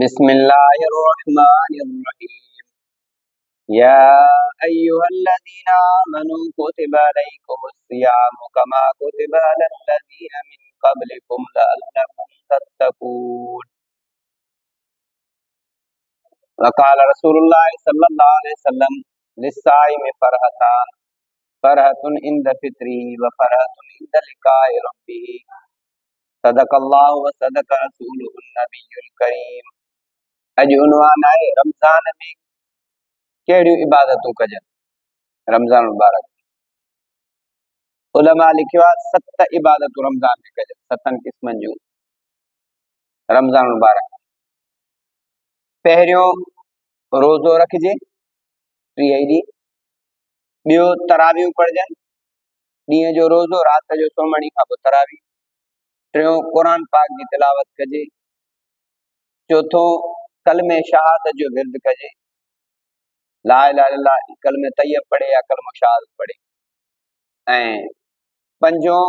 बिस्मिल्लाहिर्रहमानिर्रहीम। या अय्युहल्लज़ीना आमनू कुतिबा अलैकुमुस्सियामु कमा कुतिबा अलल्लज़ीना मिन क़ब्लिकुम लअल्लकुम तत्तकून। वक़ाल रसूलुल्लाहि सल्लल्लाहु अलैहि वसल्लम लिस्साइमि फरहतान, फरहतुन इंद फित्रिही व फरहतुन इंद लिकाइ रब्बिही। सदक़ल्लाहु व सदक़ रसूलुहुन नबियुल करीम। अॼु उन्वान आहे रमज़ान में कहिड़ियूं इबादतूं कजनि। रमज़ान मुबारक उलमा लिखियो आहे 7 इबादतूं रमज़ान में कजनि, 7 क़िस्मनि जूं रमज़ान मुबारक। पहिरियों रोज़ो रखिजे 30 ॾींहं, ॿियो तरावियूं पढ़जनि, ॾींहं जो रोज़ो, राति जो सुम्हण खां पोइ तरावी। टियों क़ुरान पाक जी तिलावत कजे। चौथों कलमे शहादत जो विर्द कजे, ला इलाहा इल्लल्लाह कलमे तैयब पढ़े या कलमो शहादत पढ़े। ऐं पंजों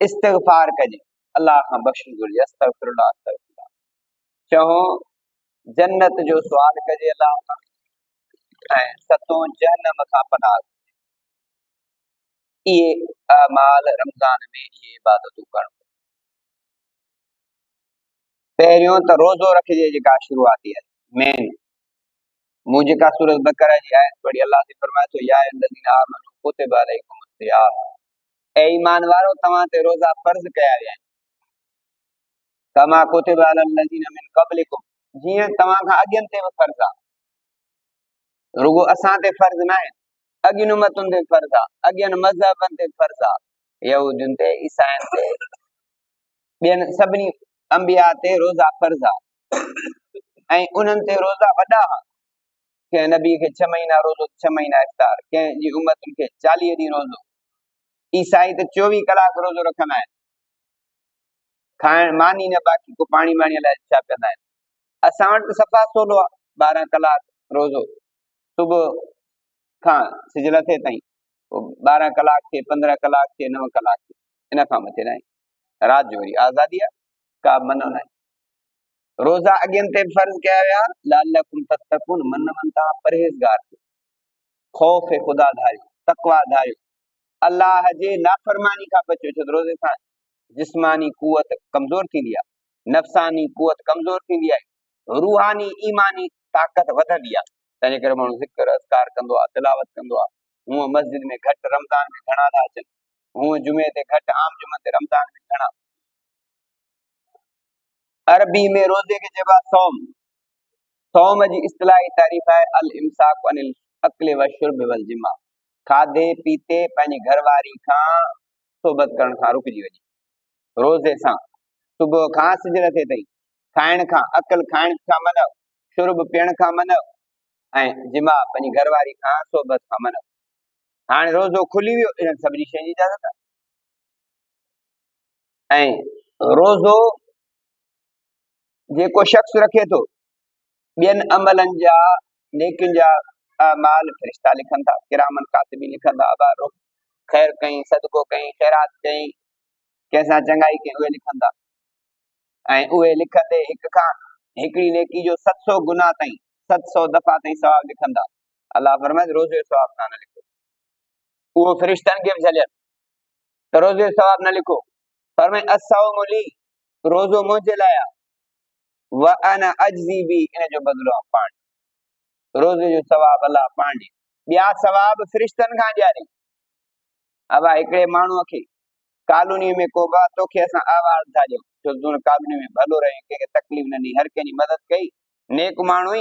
इस्तिग़फ़ार कजे, अल्लाह खां बख़्शिश घुर्जे, अस्तग़फिरुल्लाह अस्तग़फिरुल्लाह। छहों जन्नत जो सुवाल कजे अल्लाह खां। ऐं सतों जहन्नम खां पनाह। इहे अमाल रमज़ान में इहे इबादतूं करणु। पहिरियों त रोज़ो रखिजे, जेका शुरूआती आहे मेन। मूं जेका सूरत बकरा जी आयत पढ़ी, अल्लाह से फरमाए थो या अय्युहल्लज़ीना आमनू कुतिबा अलैकुमुस्सियाम, ऐ ईमान वारो तव्हां ते रोज़ा फर्ज़ कया विया आहिनि। कमा कुतिबा अलल्लज़ीना मिन क़ब्लिकुम, जीअं तव्हां खां अॻियनि ते बि फर्ज़ आहे। रुगो असां ते फर्ज़ न आहे, अॻियुनि उम्मतुनि ते फर्ज़ आहे, अॻियनि मज़हबनि ते फर्ज़ आहे, यहूदियुनि ते, ईसाइनि ते, ॿियनि सभिनी अंबिया ते रोज़ा फर्ज़ आहे। ऐं उन्हनि ते रोज़ा वॾा आहे। कंहिं नबी खे 6 महीना रोज़ो, 6 महीना इफ़्तार, कंहिंजी उम्मतुनि खे 40 ॾींहं रोज़ो। ईसाई त 24 कलाक रोज़ो रखंदा आहिनि, खाइण मानी न, बाक़ी को पाणी वाणी लाइ छा कंदा आहिनि। असां वटि सफ़ा सोलो आहे, 12 कलाक रोज़ो, सुबुह खां सिज लथे ताईं, 12 कलाक थे, 15 कलाक थे, 9 कलाक थे, इन खां मथे न आहे। राति जो वरी आज़ादी आहे, का मनो न आहे। रोज़ा अॻियनि ते फर्ज़ कया विया लअल्लकुम तत्तकून, मन तव्हां परहेज़गार थियो, ख़ौफ़ ख़ुदा धारियो, तक़वा धारियो, अल्लाह जे नाफ़रमानी खां बचो। छो त रोज़े सां जिस्मानी कुवत कमज़ोर थींदी आहे, नफ़्सानी कुवत कमज़ोर थींदी आहे, रूहानी ईमानी ताक़त वधंदी आहे। तंहिंजे करे माण्हू ज़िक्र अज़कार कंदो आहे, तिलावत कंदो आहे। हूअं मस्जिद में घटि, रमज़ान में घणा था अचनि, हूअं जुमे ते घटि, आम जुमे ते, रमज़ान में घणा। अरबी में रोज़े खे चइबो आहे सौम। सौम जी इस्तिलाही तारीफ़ आहे अल इमसाक अनिल अक्ल व शुर्ब वल जिमा, खाधे पीते पंहिंजी घरवारी खां सोबत करण खां रुकिजी वञे। रोज़े सां सुबुह खां सिज लथे ताईं खाइण खां, अकल खाइण खां मनो, शुर्ब पीअण खां मनो, ऐं जिमा पंहिंजी घरवारी खां सोबत खां मनो। हाणे रोज़ो खुली वियो, इन्हनि सभिनी शयुनि जी इजाज़त आहे। ऐं रोज़ो जेको शख़्स रखे थो, ॿियनि अमलनि जा, नेकियुनि जा अमाल फ़रिश्ता लिखनि था, किरामन कातिबीन लिखंदा। अबारो ख़ैर कई, सदको कई, ख़ैरात कई, कंहिंसां चङाई कई, उहे लिखंदा। ऐं उहे लिखंदे हिक खां हिकिड़ी नेकी जो 700 गुना ताईं, 700 दफ़ा ताईं सवाब लिखंदा। अल्लाह फरमाए रोज़े जो सवाब न लिखो, उहो फ़रिश्तनि खे बि झलियनि त रोज़े जो सवाब न लिखो। फरमाए अस्सौमु ली, रोज़ो मुंहिंजे लाइ आहे, व अना अज्ज़ी बी, इन जो बदिलो पाण। रोज़े जो सवाब अल्लाह पाण ॾे, ॿिया सवाब फ़रिश्तनि खां ॾियारे। अब हिकिड़े माण्हूअ खे कॉलोनी में को बा तोखे असां आवाज़ था ॾियूं, छो तूं कॉलोनी में भलो रही, कंहिंखे तकलीफ़ न ॾी, हर कंहिंजी मदद कई, नेक माण्हू ई,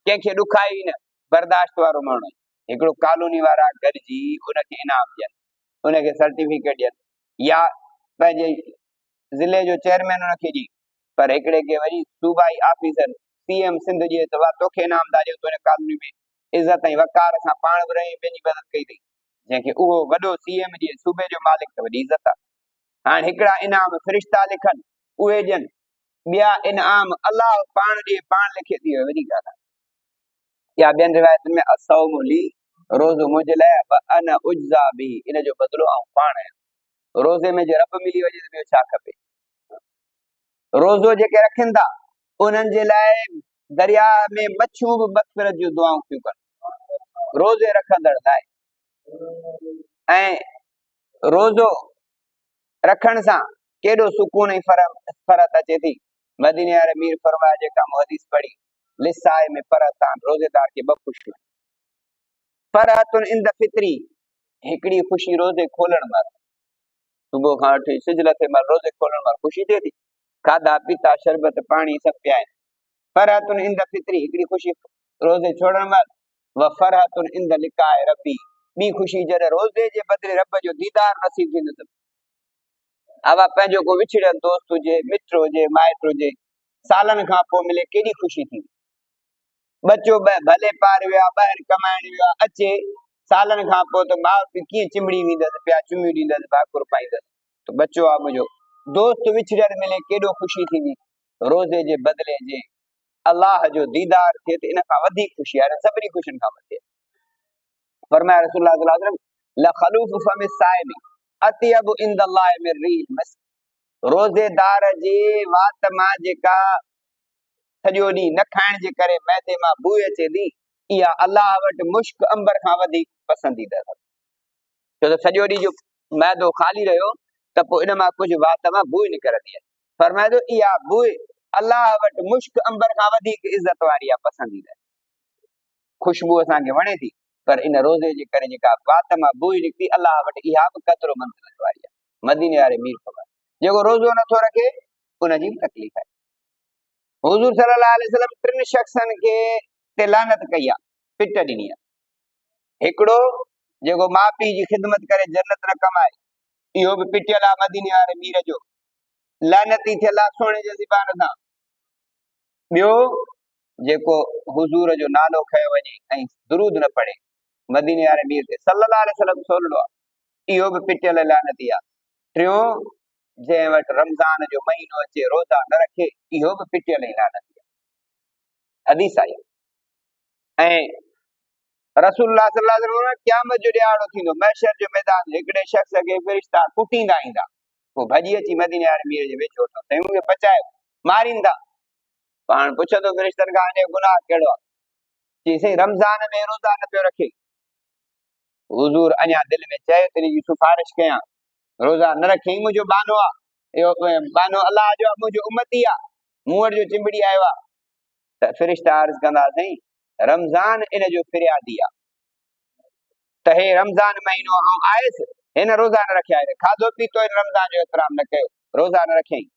कंहिंखे ॾुखाई न, बर्दाश्त वारो माण्हू। हिकिड़ो कॉलोनी वारा गॾिजी उनखे इनाम ॾियनि, उनखे सर्टिफिकेट ॾियनि, या पंहिंजे ज़िले जो चेयरमैन उनखे ॾी, पर हिकिड़े खे वरी सूबाई ऑफिसर CM सिंध ॾिए त वाह तोखे इनाम था ॾियूं, तुंहिंजे कॉलोनी में इज़त ऐं वकार सां पाण बि रही, पंहिंजी मदद कई अथई। जंहिंखे उहो वॾो CM ॾिए, सूबे जो मालिक, त वॾी इज़त आहे। हाणे हिकिड़ा इनाम फ़रिश्ता लिखनि, उहे ॾियनि, ॿिया इनाम अल्लाह पाण ॾिए, पाण लिखे थी, वॾी ॻाल्हि आहे। या ॿियनि रिवायतुनि में अस्सौमु ली, रोज़ो मुंहिंजे लाइ, व अना उज्ज़ा बी, इन जो बदिलो आऊं पाण आहियां। रोज़े में जे रब मिली वञे त ॿियो छा खपे। रोज़ो जेके रखनि था उन्हनि जे लाइ दरिया में मच्छियूं बि मग़फ़िरत जूं दुआऊं थियूं कनि रोज़े रखंदड़ लाइ। ऐं रोज़ो रखण सां केॾो सुकून ऐं फरत अचे थी। मदीने वारे मीर फरमाया जेका मूं हदीस पढ़ी लिसाए में फरतान, रोज़ेदार खे ॿ ख़ुशियूं। फरहतुन इंद फित्री, हिकिड़ी ख़ुशी रोज़े खोलण महिल, सुबुह खां वठी सिज लथे महिल रोज़े खोलण महिल ख़ुशी थिए थी, खाधा पीता शरबत पाणी सभु पियाइनि। फरहतुन इंद फित्री, हिकिड़ी ख़ुशी रोज़े छोड़ण महिल। व फरहतुन इंद लिकाए रबी, ॿी ख़ुशी जॾहिं रोज़े जे बदिले रब जो दीदार नसीब थींदुसि। अवा पंहिंजो को विछड़ियल दोस्त हुजे, मित्र हुजे, माइट हुजे, सालनि खां पोइ मिले, केॾी ख़ुशी थींदी। बच्चो भले पार वियो आहे, ॿाहिरि कमाइण वियो आहे, अचे सालनि खां पोइ त माउ पीउ कीअं चिमड़ी वेंदसि, पिया चुमियूं ॾींदसि, भाकुर पाईंदसि, त बच्चो आहे मुंहिंजो। दोस्त विछड़ियल मिले, केॾो ख़ुशी थींदी। रोज़े जे बदिले जे अलाह जो दीदार थिए त इन खां वधीक ख़ुशी आहे, सभिनी ख़ुशियुनि खां वधीक। फरमाया रसूलुल्लाह सल्लल्लाहु अलैहि वसल्लम लखलूफ फम साइम अतयब इंदल्लाह मिन रील मस्क, रोज़ेदार जे वात मां जेका सॼो ॾींहुं न खाइण जे करे मैदे मां बू अचे थी, इहा अलाह वटि मुश्क अंबर खां वधीक पसंदीदा अथव। छो त सॼो ॾींहुं जो मैदो ख़ाली रहियो त पोइ इन मां कुझु वात मां बू निकिरंदी आहे। फरमाए थो इहा बू अलाह वटि मुश्क अंबर खां वधीक इज़त वारी आहे, पसंदीदा। खुशबू असांखे वणे थी, पर इन रोज़े जे करे जेका वात मां बू निकिती, अलाह वटि इहा बि कतिरो मंज़िलत वारी आहे। मदीने वारे मीर फरमाए जेको रोज़ो नथो रखे उनजी बि तकलीफ़ आहे। हुज़ूर सल्लल्लाहु अलैहि वसल्लम टिनि शख़्सनि खे ते लानत कई आहे, पिट ॾिनी आहे। हिकिड़ो जेको माउ पीउ जी ख़िदमत करे जन्नत न कमाए, इहो बि पिटियल आहे मदीने वारे मीर जो, लानती थियल आहे सोने जे ज़बान सां। ॿियो जेको हुज़ूर जो नालो खयो वञे ऐं दुरूद न पढ़े मदीने वारे मीर ते सल्लल्लाहु अलैहि वसल्लम सोलड़ो आहे, इहो बि पिटियल लानती आहे। टियों जंहिं वटि रमज़ान जो महीनो अचे रोज़ा न रखे, इहो बि पिटियल ई लानती आहे। हदीस आई। ऐं रसूलुल्लाह सल्लल्लाहु अलैहि वसल्लम क़यामत जो ॾियारो थींदो, महशर जो मैदान, हिकिड़े शख़्स खे फ़रिश्ता कुटींदा ईंदा, पोइ भॼी अची मदीने वारे मीर जे वेझो साईं मूंखे बचायो, मारींदा। पाण पुछंदो फ़रिश्तनि खां हिन जो गुनाह कहिड़ो आहे, चई साईं रमज़ान में रोज़ा न पियो रखे। हुज़ूर अञा दिलि में चए तेरी सिफारिश कयां, रोज़ा न रखे मुंहिंजो बानो आहे, इहो बानो अलाह जो आहे, मुंहिंजो उम्मती आहे, मूं वटि जो चिंबड़ी आयो आहे। त फ़रिश्ता अर्ज़ कंदा साईं रमज़ान इन जो फ़िरियादी आहे, त हे रमज़ान महीनो ऐं आयसि, हिन रोज़ा न रखिया, खाधो पीतो हिन रमज़ान जो एतिराम न कयो, रोज़ा न रखियईं।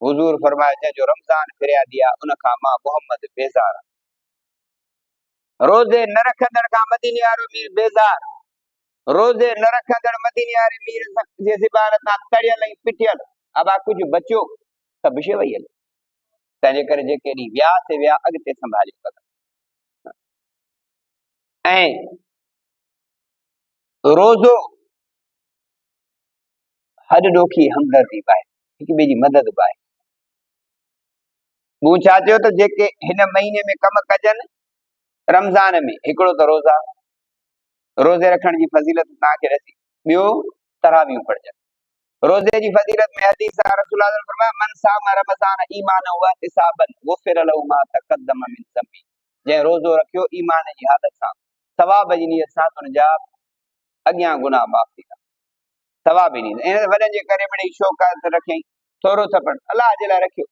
हुज़ूर फरमाया जंहिंजो रमज़ान फ़िरियादी आहे उन खां मां मोहम्मद बेज़ार। रोज़े न रखंदड़ खां मदीने वारो मीर बेज़ार, रोज़े न रखंदड़ मदीने वारे मीर जे ज़बान तां तड़ियल ऐं पिटियल, अबा कुझु बचियो सभु शइ वई हली। तंहिंजे करे जेके ॾींहुं विया से विया, अॻिते संभालियो कंदा। ऐं रोज़ो हॾ ॾोखी हमदर्दी पाए, हिक ॿिए जी मदद पाए। मूं छा चयो त जेके हिन महीने में कम कजनि रमज़ान में, हिकिड़ो त रोज़ा, रोज़े रखण जी फज़ीलत तव्हांखे रसी। ॿियो तरावियूं पढ़जनि। रोज़े जी फज़ीलत में हदीस आहे रसूल अल्लाह फरमाया मन साम रमज़ान ईमान व इसाबन गुफ़िर लहू मा तक़द्दम मिन ज़म्बी, जंहिं रोज़ो रखियो ईमान जी हालत सां, सवाब जी नियत सां, तुन जा अॻियां गुनाह माफ़ थींदा, सवाब ई ॾींदा। इन वॾनि जे करे मिड़ई शौक़त रखियईं, थोरो थपड़ अलाह जे लाइ रखियो।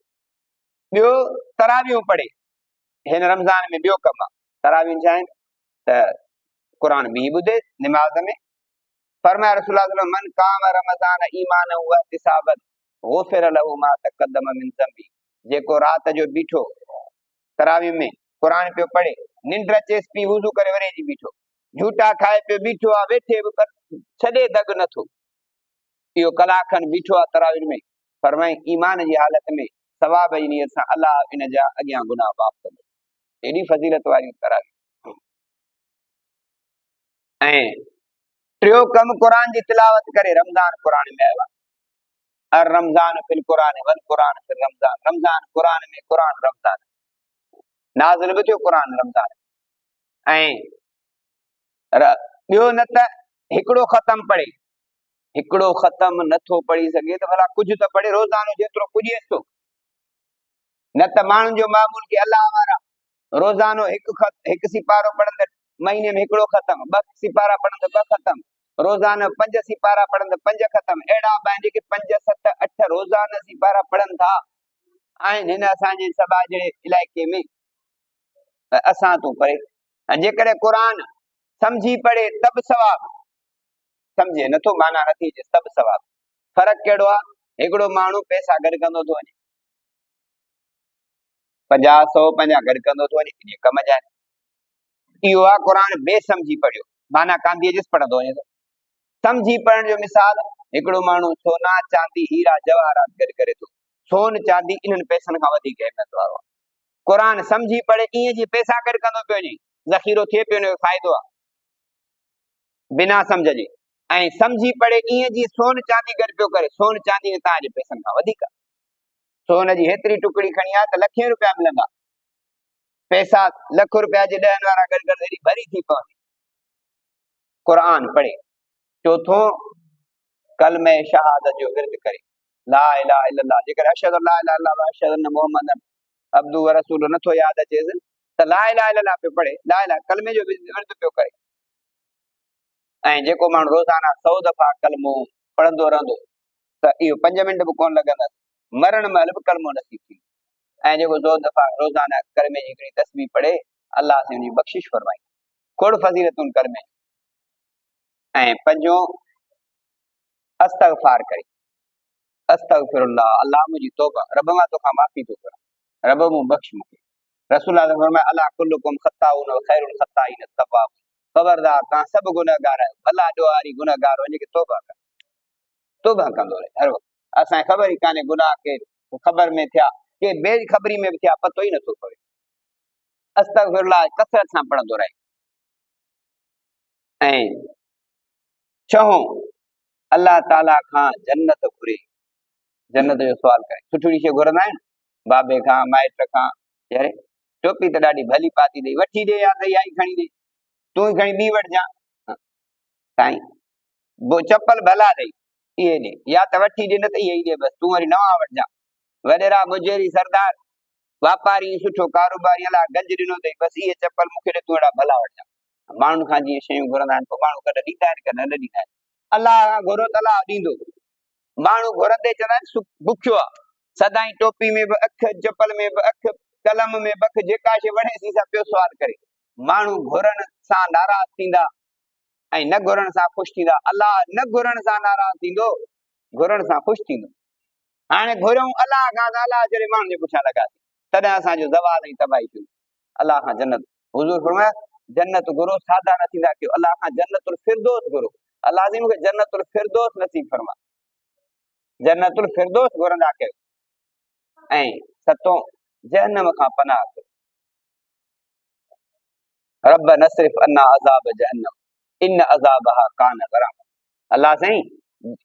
ॿियो तरावियूं पढ़े, हिन रमज़ान में ॿियो कमु आहे। तरावियूं छा आहिनि त क़ुरान बि ॿुधे निमाज़ में। फरमाया रसूल मन काम रमज़ान ईमान व इसाबत गुफ़िर लहू मा तक़द्दम मिन ज़म्बी, जेको राति जो बीठो तरावी में क़ुरान पियो पढ़े, निंड अचेसि पी वुज़ू करे वरे जी बीठो, झूठा खाए पियो बीठो आहे, वेठे बि छॾे दग नथो, इहो कलाक खनि बीठो आहे तरावी में, फरमाई ईमान जी हालत में सवाब जी नियत सां अलाह इन जा अॻियां गुनाह माफ़ कंदो। एॾी फज़ीलत वारियूं तरावी। ऐं टियों कम क़ुरान जी तिलावत करे, रमज़ान क़ुरान में आयो आहे। अर रमज़ान फिल क़ुरान वल क़ुरान फिल रमज़ान, रमज़ान क़ुरान में, क़ुरान रमज़ान नाज़िल बि थियो क़ुरान रमज़ान। ऐं ॿियो न त हिकिड़ो ख़तम पढ़े, हिकिड़ो ख़तम नथो पढ़ी सघे त भला कुझु त पढ़े, रोज़ानो जेतिरो पुॼेसि थो। न त माण्हुनि जो मामूल के अल्लाह वारा रोज़ानो हिकु सिपारो पढ़नि त महीने में हिकिड़ो ख़तम, ॿ सिपारा पढ़नि त ॿ ख़तम, रोज़ाना 5 सिपारा पढ़नि त 5 ख़तम। अहिड़ा बि आहिनि जेके 5, 7, 8 रोज़ाना सिपारा पढ़नि था आहिनि हिन असांजे सभा जहिड़े इलाइक़े में। असां तूं पढ़े ऐं जेकॾहिं क़ुरान सम्झी पढ़े त बि सवाबु, सम्झे नथो माना नथी अचे त बि सवाबु। फ़र्क़ु कहिड़ो आहे? हिकिड़ो माण्हू पैसा गॾु कंदो थो वञे, 50, 100 पंहिंजा गॾु कंदो थो वञे, इन कम जा आहिनि। इहो आहे क़ुरान बेसम्झी पढ़ियो, माना कांधी अचेसि पढ़ंदो वञे थो। सम्झी पढ़ण जो मिसाल, हिकिड़ो माण्हू सोना चांदी हीरा जवाहरात गॾु करे थो, सोन चांदी इन्हनि पैसनि खां वधीक अहमियत वारो आहे। क़ुरान सम्झी पढ़े ईअं जी पैसा गॾु कंदो पियो वञे, ज़ख़ीरो थिए पियो, हुनजो फ़ाइदो आहे बिना सम्झ जे। ऐं सम्झी पढ़े ईअं जी सोन चांदी गॾु पियो करे, सोन चांदी तव्हांजे पैसनि खां वधीक आहे। सोन जी हेतिरी टुकड़ी खणी आहे त लखे रुपया मिलंदा, पैसा लख रुपया जे 10 वारा गॾु गॾु हेॾी भरी थी पवंदी। क़ुरान पढ़े। चौथों, कलमे शहादत जो विर्द करे, ला इलाहा इल्लल्लाह। जेकर अशहदु ला इलाहा इल्लल्लाह व अशहदु अन्न मुहम्मदन अब्दुहु व रसूलुहु नथो यादि अचेसि त ला इलाहा इल्लल्लाह पियो पढ़े, ला इलाहा कलमे जो विर्द पियो करे। ऐं जेको माण्हू रोज़ाना 100 दफ़ा कलमो पढ़ंदो रहंदो त इहो 5 मिंट बि कोन लॻंदसि, मरण महिल बि कलमो नसीब थींदो। ऐं जेको 100 दफ़ा रोज़ाना कलमे जी हिकिड़ी तस्बीह पढ़े, अल्लाह से उनजी बख़्शिश फरमाई, खोड़ फज़ीलतुनि कलमे। ऐं 5, अस्तग़फ़ार करे, अस्तग़फिरुल्लाह, अल्लाह मुंहिंजी तौबा, रब मां तोखां माफ़ी थो घुरां, रब मूं बख़्श मूंखे। रसूल अल्लाह फरमाया, अला कुल्लुकुम ख़त्ताऊन व ख़ैरुल ख़त्ताईन तव्वाब। ख़बरदार तव्हां सभु गुनहगार आहियो, भला ॾोहारी गुनहगार वञे के तौबा कर, तौबा कंदो रहे हर वक़्तु। असांखे ख़बर ई कान्हे गुनाह के ख़बर में थिया के बेख़बरी में बि थिया, पतो ई नथो पवे। अस्तग़फिरुल्लाह कसरत सां पढ़ंदो रहे। ऐं 6, अल्लाह ताला खां जन्नत घुरे, जन्नत जो सुवाल करे। सुठी शइ घुरंदा आहिनि बाबे खां, माइट खां, यारे टोपी त ॾाढी भली पाती ॾेई, वठी ॾे या त इहा ई खणी ॾे, तूं ई खणी ॿी वठिजांइ साईं, चपल भला ॾेई इहे ॾे, या त वठी ॾे न त इहे ई ॾे, बसि तूं वरी नवां वठिजांइ। वॾेरा मुजेरी सरदार वापारी सुठो कारोबारी अलाह गंज ॾिनो अथई, बसि इहे चपल मूंखे ॾे, तूं अहिड़ा भला वठिजांइ। माण्हुनि खां जीअं शयूं घुरंदा आहिनि, पोइ माण्हू कॾहिं ॾींदा आहिनि, कॾहिं न ॾींदा आहिनि। अलाह खां घुरो त अलाह ॾींदो। माण्हू घुरंदे चवंदा आहिनि बुखियो आहे, सदाईं टोपी में बि अखि, चपल में बि अखि, कलम में बि अखि, जेका शइ वणेसि सां पियो सुवाल करे। माण्हू घुरण सां नाराज़ थींदा ऐं न घुरण सां ख़ुशि थींदा, अलाह न घुरण सां नाराज़ थींदो, घुरण सां ख़ुशि थींदो। हाणे घुरूं अलाह खां त अलाह जहिड़े माण्हू जे पुठियां लॻासीं, तॾहिं असांजो ज़वाल ऐं तबाही थी। अलाह खां जन्नत, हुज़ूर फरमाया जन्नत घुरो, सादा न थींदा कयो, अलाह खां जन्नतुल फिरदौस घुरो, अलाह जी मूंखे जन्नतुल फिरदौस नसीब फरमा, जन्नतुल फिरदौस घुरंदा कयो। ऐं 7, जहन्नम खां पनाह कयो, रब नसरिफ अन्ना अज़ाब जहन्नम इन अज़ाबहा कान गराम। अल्लाह साईं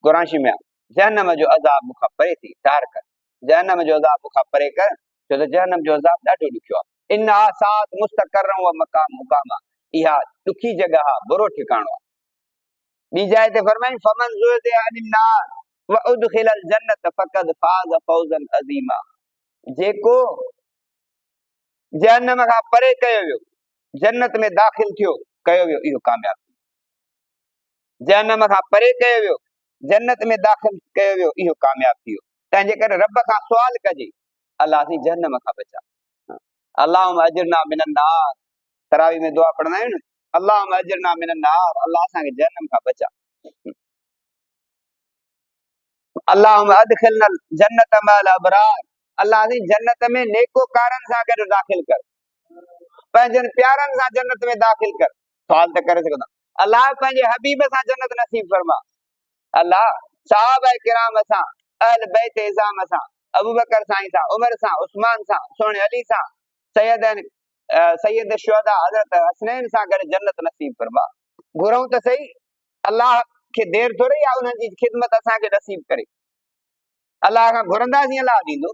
क़ुरान शरीफ में जहन्नम जो अज़ाब मूंखां परे थी, धार कर, जहन्नम जो अज़ाब मूंखां परे कर, छो त जहन्नम जो अज़ाब ॾाढो ॾुखियो आहे। इन आसात मुस्तक़रम व मकाम मुकामा, इहा ॾुखी जॻह आहे, बुरो ठिकाणो आहे। ॿी जाइ ते फरमाईं फमन ज़ुहज़िहा अनिन नार व उदखिलल जन्नत फक़द फाज़ फौज़न अज़ीमा। जेको जहन्नम खां परे कयो वियो, जन्नत में दाख़िल थियो कयो वियो, इहो कामयाब। जहन्नम खां परे कयो वियो, जन्नत में दाख़िल कयो वियो, इहो कामयाब थी वियो। तंहिंजे करे रब खां सुवाल कजे, अलाह सी जहन्नम खां बचा, अल्लाहुम्मा अजिरना मिनन नार। तरावी में दुआ पढ़ंदा आहियूं न, अल्लाहुम्मा अजिरना मिनन नार, अल्लाह असांखे जहन्नम खां बचा। अल्लाहुम्मा अदखिलनल जन्नत मअल अबरार, अल्लाह सी जन्नत में नेकोकारनि सां गॾु दाख़िल कर, पंहिंजनि प्यारनि सां जन्नत में दाख़िल कर। सुवाल त करे सघंदा, अल्लाह पंहिंजे हबीब सां जन्नत नसीब फरमा, अल्लाह सहाबा किराम सां, अहल बैत इज़ाम सां, अबू बकर साईं सां, उमर सां, उस्मान सां, सोने अली सां, सैयद शुहदा हज़रत हसनैन सां गॾु जन्नत नसीब फरमा। घुरूं त सही, अल्लाह खे देर थोड़ी आहे उन्हनि जी ख़िदमत असांखे नसीब करे, अल्लाह खां घुरंदासीं अल्लाह ॾींदो।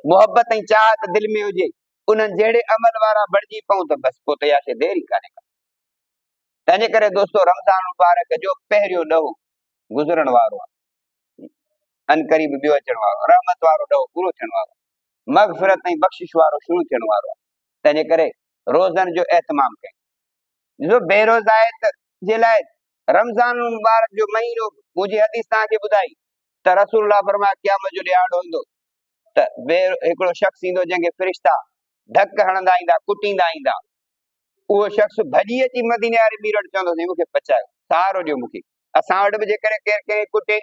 मोहब्बत ऐं चाहत दिलि में हुजे, उन्हनि जहिड़े अमल वारा बणिजी पऊं त बसि पोइ त इहा शइ देर ई कान्हे का। तंहिंजे करे दोस्तो रमज़ान मुबारक जो पहिरियों ॾहों गुज़रण वारो आहे, अनकरीब ॿियो अचण वारो, रहमत वारो ॾहों पूरो थियण वारो। मग़फ़िरत ऐं बख़्शिश वारो शुरू थियण वारो आहे। तंहिंजे करे रोज़नि जो एहतमाम कयूं। जो बेरोज़ाइत जे लाइ रमज़ान मुबारक जो महीनो मुंहिंजी हदीस तव्हांखे ॿुधाई त रसूलुल्लाह फरमाया क़यामत जो ॾियारो ईंदो त हिकिड़ो शख़्स ईंदो जंहिंखे फ़रिश्ता धक हणंदा ईंदा, कुटींदा ईंदा। उहो शख़्स भॼी अची मदीने वारे ॿीरड़ चवंदो मूंखे बचायो, सहारो ॾियो मूंखे। असां वटि बि जेकॾहिं केरु कंहिं कुटे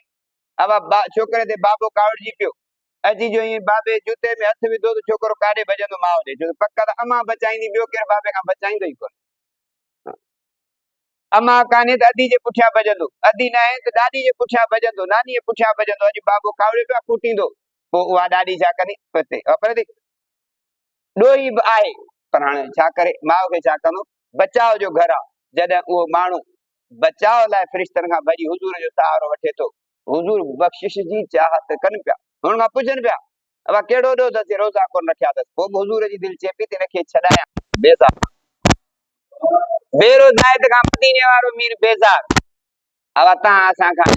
अब छोकिरे ते बाबो कावड़जी पियो, अची जो ईअं बाबे जूते में हथ विधो त छोकिरो काॾे भॼंदो माउ ॾे, छो पक त अमां बचाईंदी, ॿियो केरु बाबे खां बचाईंदो ई कोन। अमां कान्हे त अधी जे पुठियां भॼंदो, अधी न आहे त ॾाॾी जे पुठियां भॼंदो, नानी जे पुठियां भॼंदो। अॼु बाबो कावड़े पियो कुटींदो, पोइ उहा ॾाॾी छा कंदी पते ॾोही बि आहे, पर हाणे छा करे माउ खे छा कंदो, बचाव जो घर आहे। जॾहिं उहो माण्हू बचाव लाइ फ़रिश्तनि खां भॼी हुजूर जो सहारो वठे थो, हुजूर बख़्शिश जी चाहत कनि पिया। हुन खां पुछनि पिया अब कहिड़ो ॾोह अथसि, रोज़ा कोन रखिया अथसि। पोइ बि हुजूर जी दिलि चए पई त हिनखे छॾायां बेज़ार, बेरोज़ाइत खां मदीने वारो मीर बेज़ार। अब तव्हां असां खां